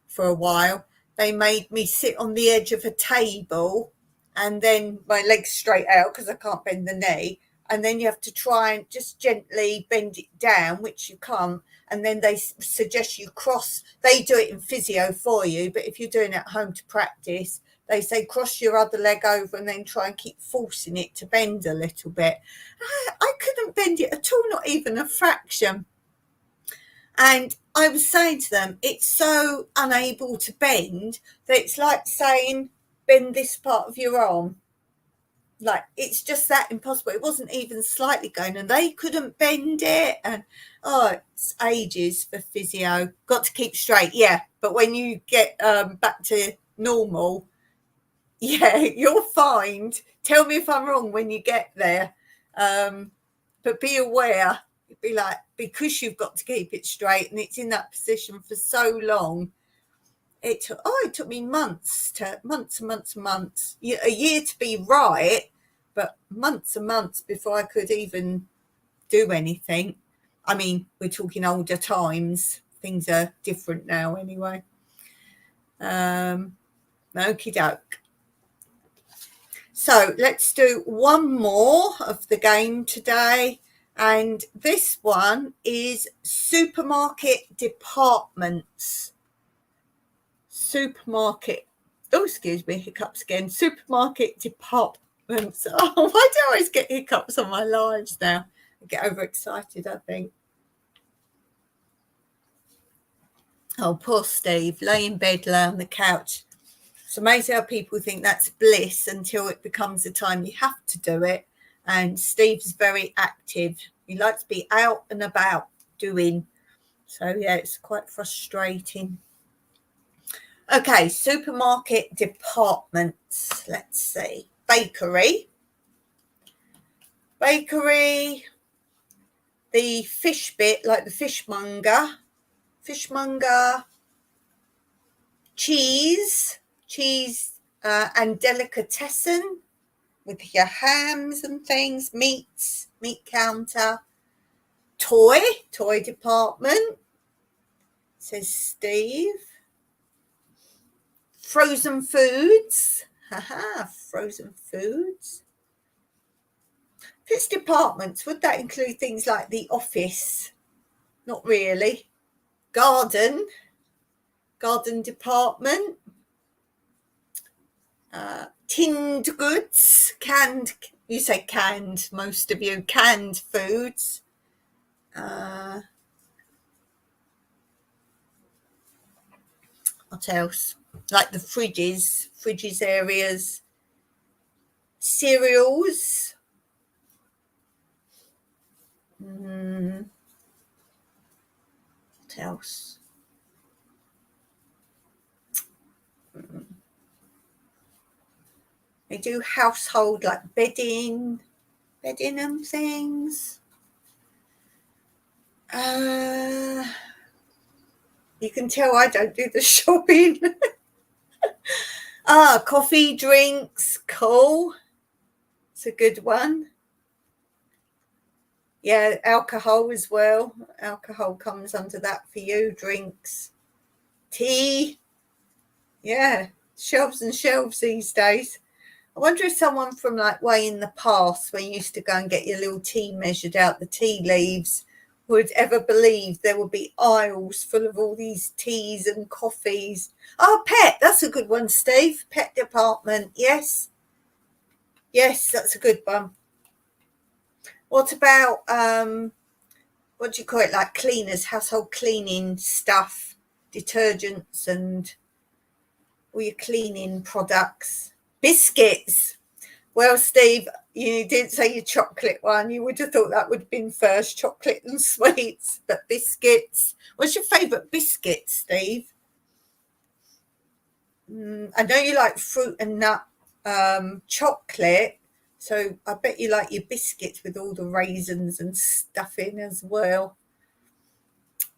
for a while, they made me sit on the edge of a table and then my legs straight out because I can't bend the knee, and then you have to try and just gently bend it down, which you can't, and then they suggest you cross. They do it in physio for you, but if you're doing it at home to practice, they say cross your other leg over and then try and keep forcing it to bend a little bit. I couldn't bend it at all, not even a fraction. And I was saying to them, it's so unable to bend that it's like saying, bend this part of your arm. Like, it's just that impossible. It wasn't even slightly going, and they couldn't bend it. And, it's ages for physio. Got to keep straight, yeah. But when you get back to normal, yeah, you'll find. Tell me if I'm wrong when you get there. But be aware. Be like, because you've got to keep it straight and it's in that position for so long, it took me months, a year to be right, but months and months before I could even do anything. I mean, we're talking older times. Things are different now anyway. Okie doke. So let's do one more of the game today. And this one is supermarket departments. Excuse me, hiccups again. Supermarket departments. Oh, why do I always get hiccups on my lives now? I get overexcited, I think. Oh, poor Steve, lay in bed, lay on the couch. It's amazing how people think that's bliss until it becomes the time you have to do it. And Steve's very active. He likes to be out and about doing. So, yeah, it's quite frustrating. Okay, supermarket departments. Let's see. Bakery. The fish bit, like the fishmonger. Cheese and delicatessen with your hams and things, meat counter. Toy department, says Steve. Frozen foods. Frozen foods. If it's departments, would that include things like the office? Not really. Garden department. Tinned goods, canned, you say canned, most of you, canned foods. What else? Like the fridges areas. Cereals. What else? They do household, like bedding and things. You can tell I don't do the shopping. Coffee, drinks, cool. It's a good one. Yeah, alcohol as well. Alcohol comes under that for you. Drinks, tea. Yeah, shelves and shelves these days. I wonder if someone from like way in the past, where you used to go and get your little tea measured out, the tea leaves, would ever believe there would be aisles full of all these teas and coffees. Oh, pet, that's a good one, Steve. Pet department, yes. Yes, that's a good one. What about, what do you call it, like cleaners, household cleaning stuff, detergents and all your cleaning products. Biscuits. Well, Steve, you didn't say your chocolate one. You would have thought that would have been first, chocolate and sweets. But biscuits. What's your favourite biscuit, Steve? I know you like fruit and nut chocolate. So I bet you like your biscuits with all the raisins and stuff in as well.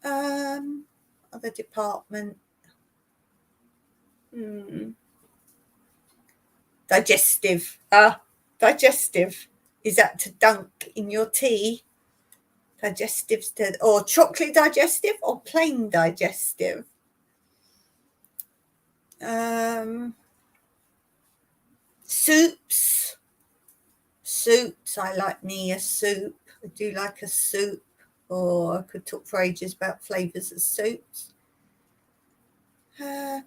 Other department. Digestive. Digestive. Is that to dunk in your tea? Digestives or chocolate digestive or plain digestive? Soups. I like me a soup. I do like a soup, or I could talk for ages about flavours of soups.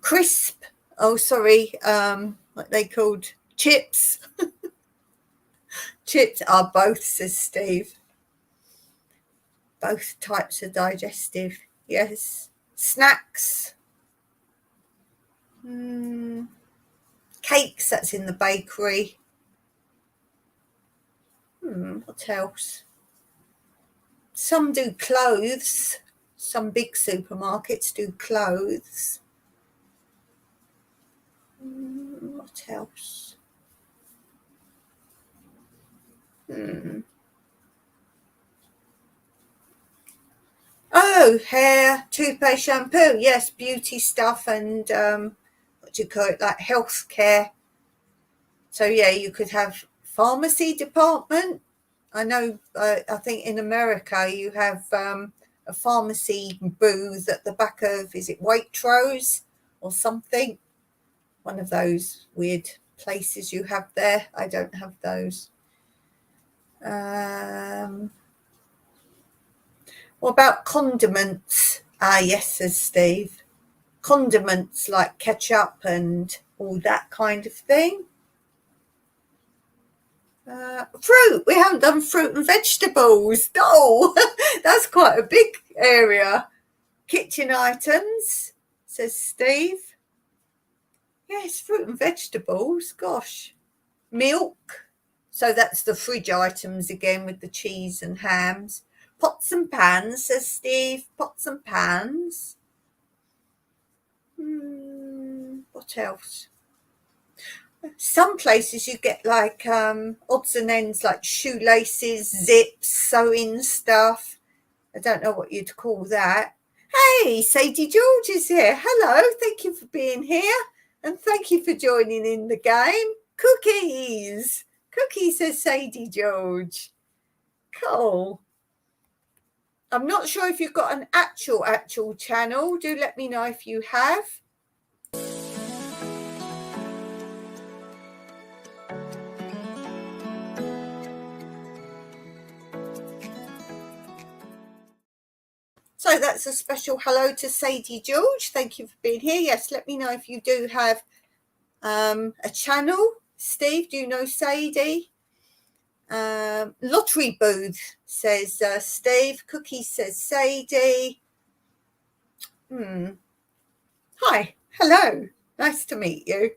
Crisp. Oh, sorry. What they called? Chips. Chips are both, says Steve. Both types of digestive. Yes. Snacks. Cakes, that's in the bakery. What else? Some do clothes. Some big supermarkets do clothes. What else? Oh, hair, toothpaste, shampoo. Yes, beauty stuff and what do you call it? Like healthcare. So yeah, you could have pharmacy department. I know. I think in America you have a pharmacy booth at the back of, is it Waitrose or something? One of those weird places you have there. I don't have those. What about condiments? Ah, yes, says Steve. Condiments like ketchup and all that kind of thing. Fruit. We haven't done fruit and vegetables. No, that's quite a big area. Kitchen items, says Steve. Yes, fruit and vegetables. Gosh. Milk. So that's the fridge items again with the cheese and hams. Pots and pans, says Steve. Pots and pans. What else? Some places you get like odds and ends like shoelaces, zips, sewing stuff. I don't know what you'd call that. Hey, Sadie George is here. Hello, thank you for being here and thank you for joining in the game. Cookies. Cookies, says Sadie George. Cool. I'm not sure if you've got an actual channel. Do let me know if you have. So that's a special hello to Sadie George. Thank you for being here. Yes, let me know if you do have a channel. Steve, do you know Sadie? Lottery booth, says Steve. Cookie, says Sadie. Hi, hello. Nice to meet you.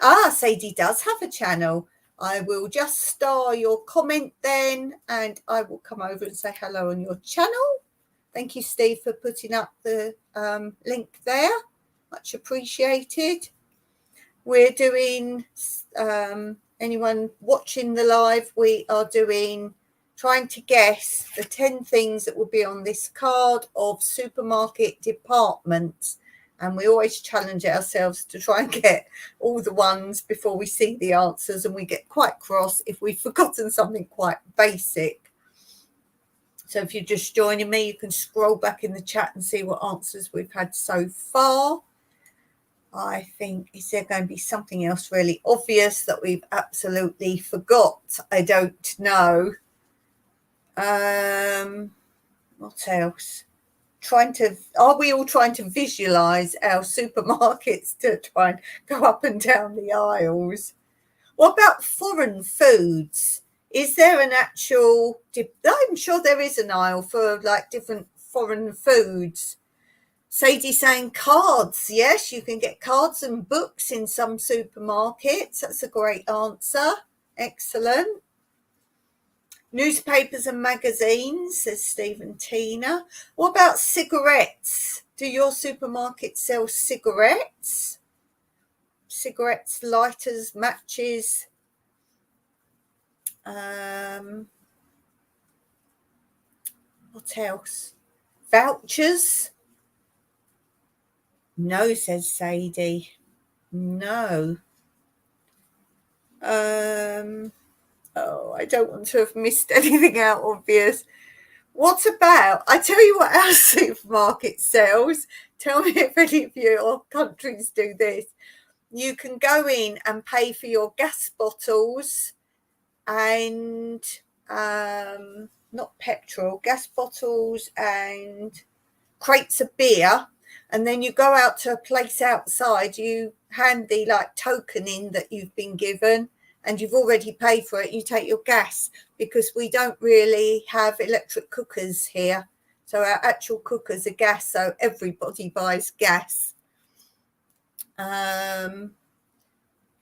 Ah, Sadie does have a channel. I will just star your comment then and I will come over and say hello on your channel. Thank you, Steve, for putting up the link there. Much appreciated. We're doing, anyone watching the live, we are trying to guess the 10 things that will be on this card of supermarket departments. And we always challenge ourselves to try and get all the ones before we see the answers. And we get quite cross if we've forgotten something quite basic. So if you're just joining me, you can scroll back in the chat and see what answers we've had so far. I think, is there going to be something else really obvious that we've absolutely forgot? I don't know. What else? Are we all trying to visualize our supermarkets to try and go up and down the aisles? What about foreign foods? Is there an actual, I'm sure there is an aisle for like different foreign foods. Sadie saying cards. Yes, you can get cards and books in some supermarkets. That's a great answer. Excellent. Newspapers and magazines, says Stephen Tina. What about cigarettes? Do your supermarket sell cigarettes? Cigarettes, lighters, matches. What else? Vouchers? No, says Sadie. No. Oh, I don't want to have missed anything out obvious. What about, I tell you what our supermarket sells. Tell me if any of your countries do this. You can go in and pay for your gas bottles and not petrol, gas bottles and crates of beer, and then you go out to a place outside, you hand the like token in that you've been given and you've already paid for it, you take your gas, because we don't really have electric cookers here, so our actual cookers are gas, so everybody buys gas.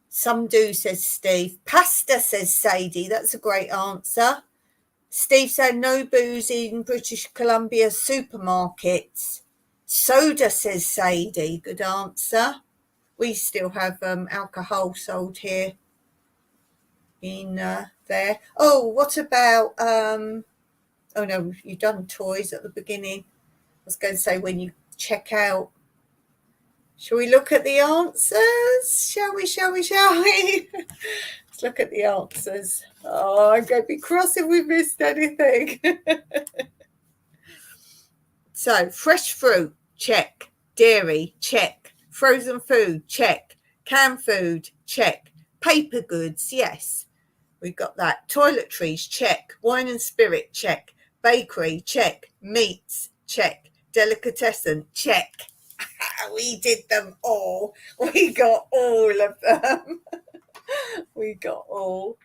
Some do, says Steve. Pasta, says Sadie. That's a great answer. Steve said no booze in British Columbia supermarkets. Soda, says Sadie. Good answer. We still have alcohol sold here in there. Oh, what about oh no, you've done toys at the beginning. I was going to say when you check out. Shall we look at the answers? Shall we? Let's look at the answers. Oh, I'm going to be cross if we missed anything. So, fresh fruit, check. Dairy, check. Frozen food, check. Canned food, check. Paper goods, yes. We've got that. Toiletries, check. Wine and spirit, check. Bakery, check. Meats, check. Delicatessen, check. We did them all. We got all of them. We got all.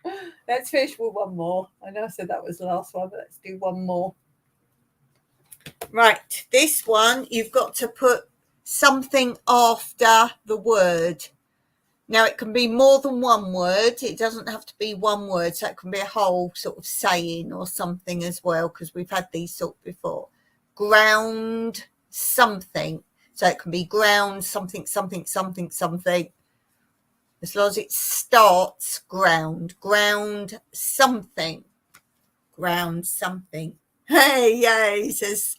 Let's finish with one more. I know I said that was the last one, but let's do one more. Right, this one, you've got to put something after the word. Now, it can be more than one word. It doesn't have to be one word, so it can be a whole sort of saying or something as well, because we've had these sort before. Ground something. So it can be ground something, something, something, something. As long as it starts ground. Ground something. Ground something. Hey, yay, says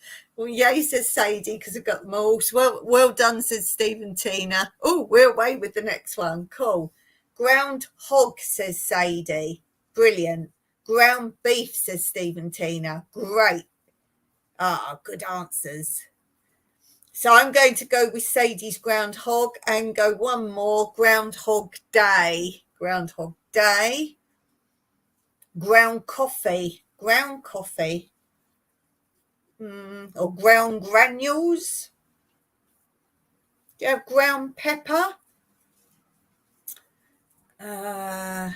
Sadie, because I've got them all. So well done, says Stephen Tina. Oh, we're away with the next one. Cool. Ground hog, says Sadie. Brilliant. Ground beef, says Stephen Tina. Great. Good answers. So I'm going to go with Sadie's groundhog and go one more. Groundhog day. Groundhog day. Ground coffee. Ground coffee. Or ground granules. Do you have ground pepper? I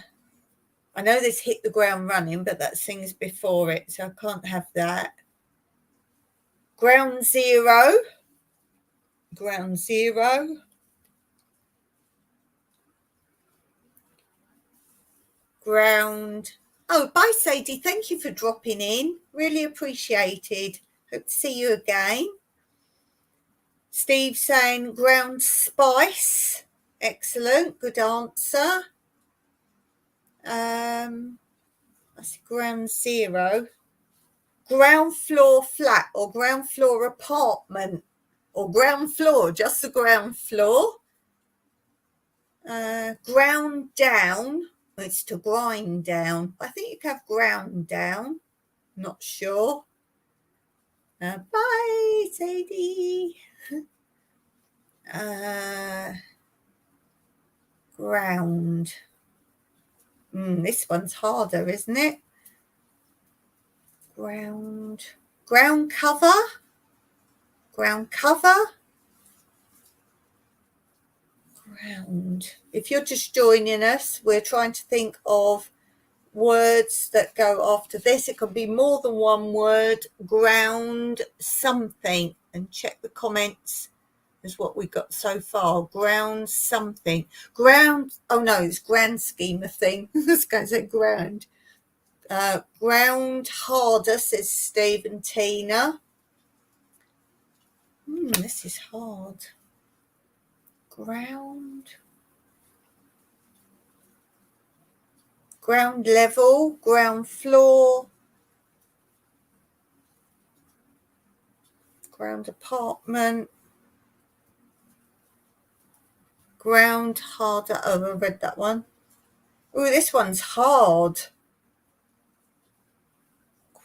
know this hit the ground running, but that thing's before it, so I can't have that. Ground zero. Ground zero. Ground. Oh, bye, Sadie. Thank you for dropping in. Really appreciated. Hope to see you again. Steve saying ground spice. Excellent. Good answer. That's ground zero. Ground floor flat or ground floor apartment or ground floor, just the ground floor. Ground down. It's to grind down. I think you can have ground down. Not sure. Bye, Sadie. Ground. This one's harder, isn't it? Ground cover. Ground cover. Ground. If you're just joining us, we're trying to think of words that go after this. It can be more than one word. Ground something. And check the comments is what we got so far. Ground something. Ground, oh no, it's grand scheme of thing. This guy said ground. Ground harder, says Steve and Tina. This is hard. Ground level, ground floor, ground apartment, ground harder. Oh, I read that one. Oh, this one's hard.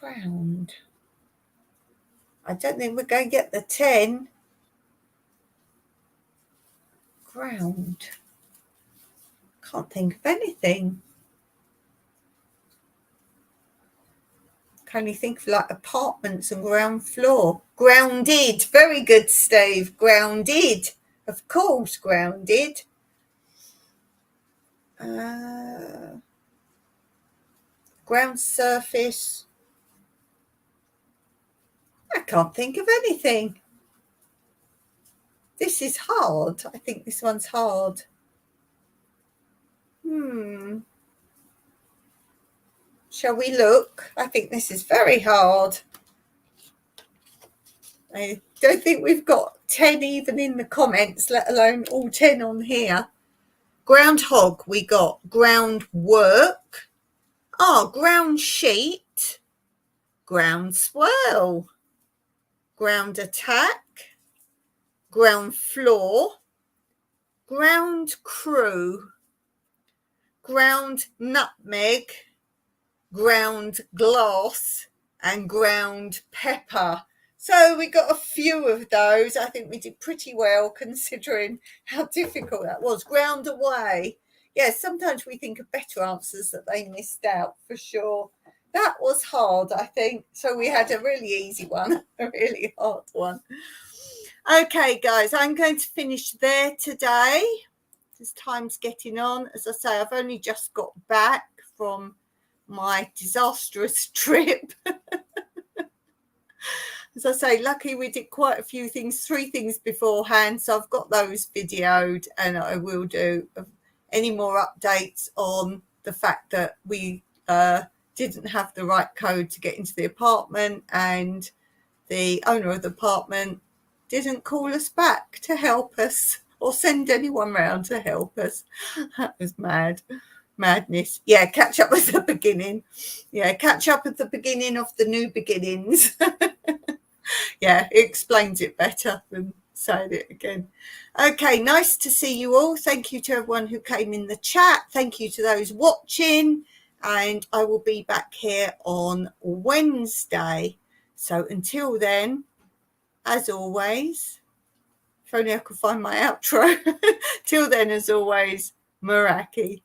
Ground. I don't think we're going to get the 10. Ground. Can't think of anything. Can you think of like apartments and ground floor? Grounded. Very good, Steve. Grounded. Of course, grounded. Ground surface. I can't think of anything. This is hard. I think this one's hard. Shall we look? I think this is very hard. I don't think we've got 10 even in the comments, let alone all 10 on here. Groundhog, we got groundwork. Ground sheet. Ground swell. Ground attack. Ground floor. Ground crew. Ground nutmeg. Ground glass. And ground pepper. So we got a few of those. I think we did pretty well considering how difficult that was. Ground away. Yes, sometimes we think of better answers that they missed out, for sure. That was hard, I think. So we had a really easy one, a really hard one. Okay, guys, I'm going to finish there today. This time's getting on. As I say, I've only just got back from my disastrous trip. As I say, lucky we did quite a few things, 3 things beforehand. So I've got those videoed, and I will do any more updates on the fact that we didn't have the right code to get into the apartment, and the owner of the apartment didn't call us back to help us or send anyone round to help us. That was madness. Yeah, catch up at the beginning. Yeah, catch up at the beginning of the new beginnings. Yeah, it explains it better than saying it again. Okay, nice to see you all. Thank you to everyone who came in the chat. Thank you to those watching. And I will be back here on Wednesday. So until then, as always, if only I could find my outro. Till then, as always, Meraki.